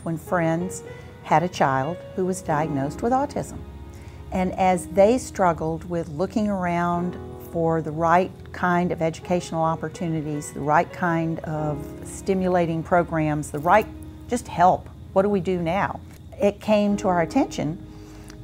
when friends had a child who was diagnosed with autism. And as they struggled with looking around for the right kind of educational opportunities, the right kind of stimulating programs, the right just help, what do we do now? It came to our attention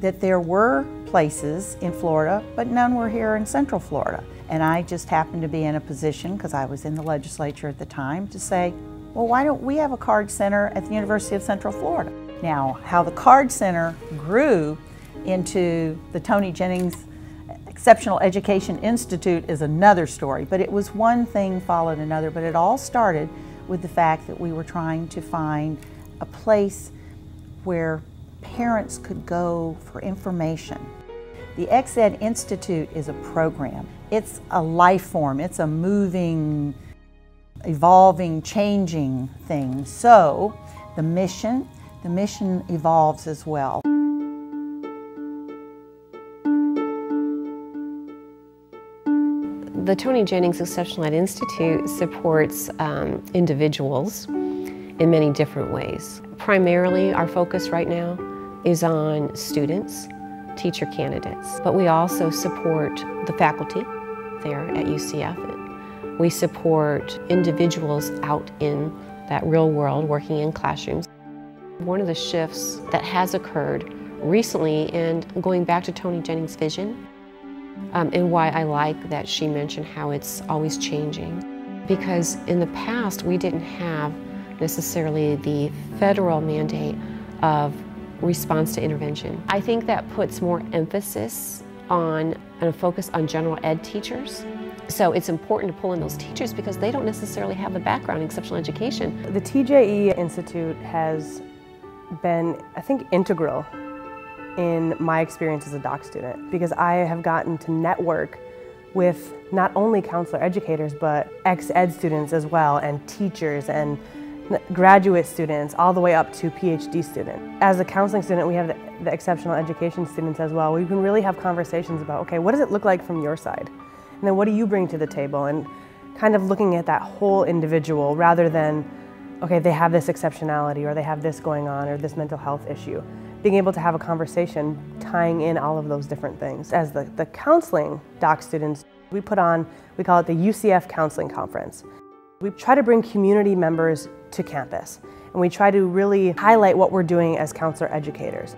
that there were places in Florida, but none were here in Central Florida. And I just happened to be in a position, because I was in the legislature at the time, to say, well, why don't we have a card center at the University of Central Florida? Now, how the card center grew into the Toni Jennings Exceptional Education Institute is another story, but it was one thing followed another, but it all started with the fact that we were trying to find a place where parents could go for information. The XEd Institute is a program. It's a life form. It's a moving, evolving, changing thing. So the mission evolves as well. The Toni Jennings Exceptional Ed Institute supports individuals in many different ways. Primarily, our focus right now is on students, teacher candidates, but we also support the faculty there at UCF. We support individuals out in that real world working in classrooms. One of the shifts that has occurred recently, and going back to Toni Jennings' vision, and why I like that she mentioned how it's always changing, because in the past we didn't have necessarily the federal mandate of response to intervention. I think that puts more emphasis on and a focus on general ed teachers. So it's important to pull in those teachers because they don't necessarily have the background in exceptional education. The TJE Institute has been, I think, integral in my experience as a doc student, because I have gotten to network with not only counselor educators, but ex-ed students as well, and teachers and graduate students, all the way up to PhD student. As a counseling student, we have the exceptional education students as well. We can really have conversations about, okay, what does it look like from your side? And then what do you bring to the table? And kind of looking at that whole individual rather than, okay, they have this exceptionality or they have this going on or this mental health issue. Being able to have a conversation tying in all of those different things. As the counseling doc students, we put on, we call it the UCF Counseling Conference. We try to bring community members to campus, and we try to really highlight what we're doing as counselor educators.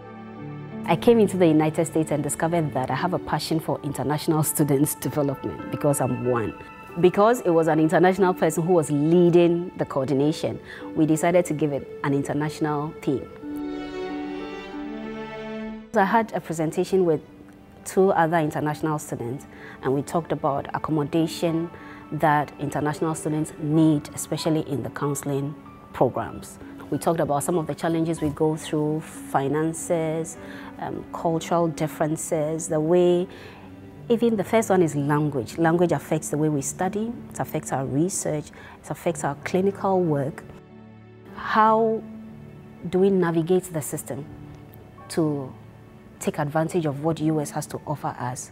I came into the United States and discovered that I have a passion for international students development because I'm one. Because it was an international person who was leading the coordination, we decided to give it an international theme. I had a presentation with 2 other international students, and we talked about accommodation that international students need, especially in the counseling programs. We talked about some of the challenges we go through, finances, cultural differences, the way, even the first one is language. Language affects the way we study, it affects our research, it affects our clinical work. How do we navigate the system to take advantage of what US has to offer us,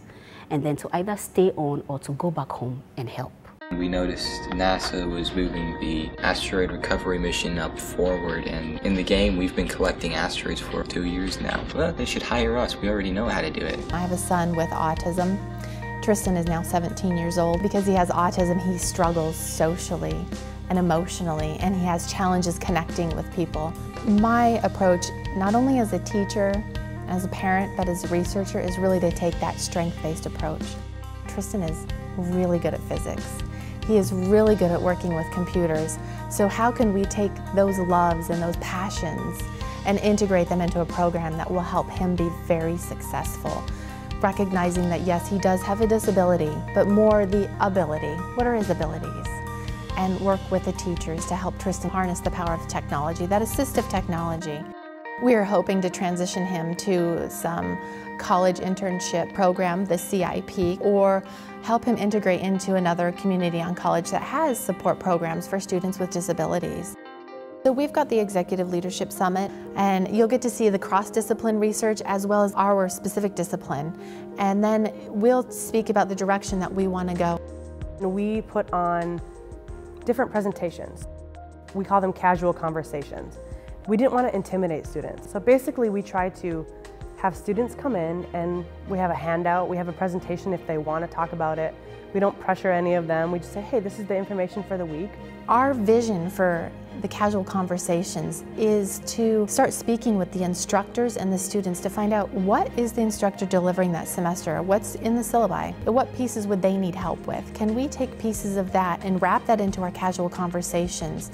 and then to either stay on or to go back home and help? We noticed NASA was moving the asteroid recovery mission up forward, and in the game we've been collecting asteroids for 2 years now. Well, they should hire us. We already know how to do it. I have a son with autism. Tristan is now 17 years old. Because he has autism, he struggles socially and emotionally, and he has challenges connecting with people. My approach, not only as a teacher, as a parent, but as a researcher, is really to take that strength-based approach. Tristan is really good at physics. He is really good at working with computers. So how can we take those loves and those passions and integrate them into a program that will help him be very successful? Recognizing that yes, he does have a disability, but more the ability. What are his abilities? And work with the teachers to help Tristan harness the power of technology, that assistive technology. We are hoping to transition him to some college internship program, the CIP, or help him integrate into another community on college that has support programs for students with disabilities. So we've got the Executive Leadership Summit, and you'll get to see the cross-discipline research as well as our specific discipline. And then we'll speak about the direction that we want to go. We put on different presentations. We call them casual conversations. We didn't want to intimidate students. So basically we try to have students come in and we have a handout, we have a presentation if they want to talk about it. We don't pressure any of them. We just say, hey, this is the information for the week. Our vision for the casual conversations is to start speaking with the instructors and the students to find out what is the instructor delivering that semester, what's in the syllabi, what pieces would they need help with. Can we take pieces of that and wrap that into our casual conversations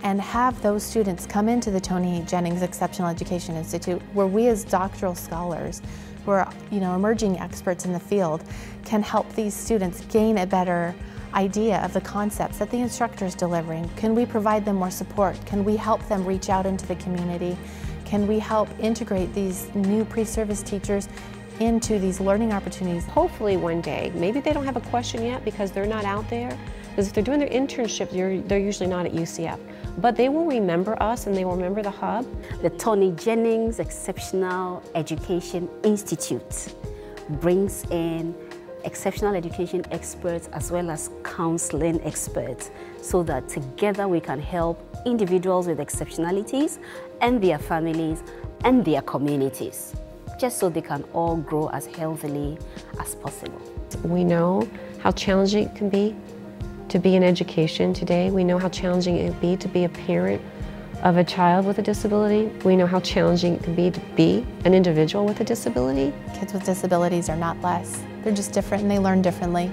and have those students come into the Toni Jennings Exceptional Education Institute, where we as doctoral scholars who are emerging experts in the field can help these students gain a better idea of the concepts that the instructor is delivering. Can we provide them more support? Can we help them reach out into the community? Can we help integrate these new pre-service teachers into these learning opportunities? Hopefully one day, maybe they don't have a question yet because they're not out there, because if they're doing their internship, they're usually not at UCF. But they will remember us and they will remember the hub. The Toni Jennings Exceptional Education Institute brings in exceptional education experts as well as counseling experts so that together we can help individuals with exceptionalities and their families and their communities, just so they can all grow as healthily as possible. We know how challenging it can be to be in education today. We know how challenging it can be a parent of a child with a disability. We know how challenging it can be an individual with a disability. Kids with disabilities are not less. They're just different and they learn differently.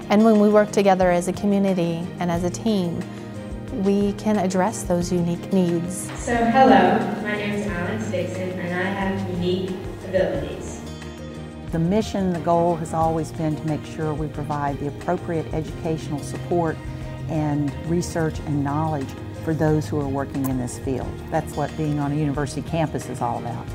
And when we work together as a community and as a team, we can address those unique needs. So hello, my name is Alex Dixon and I have unique abilities. The mission, the goal has always been to make sure we provide the appropriate educational support and research and knowledge for those who are working in this field. That's what being on a university campus is all about.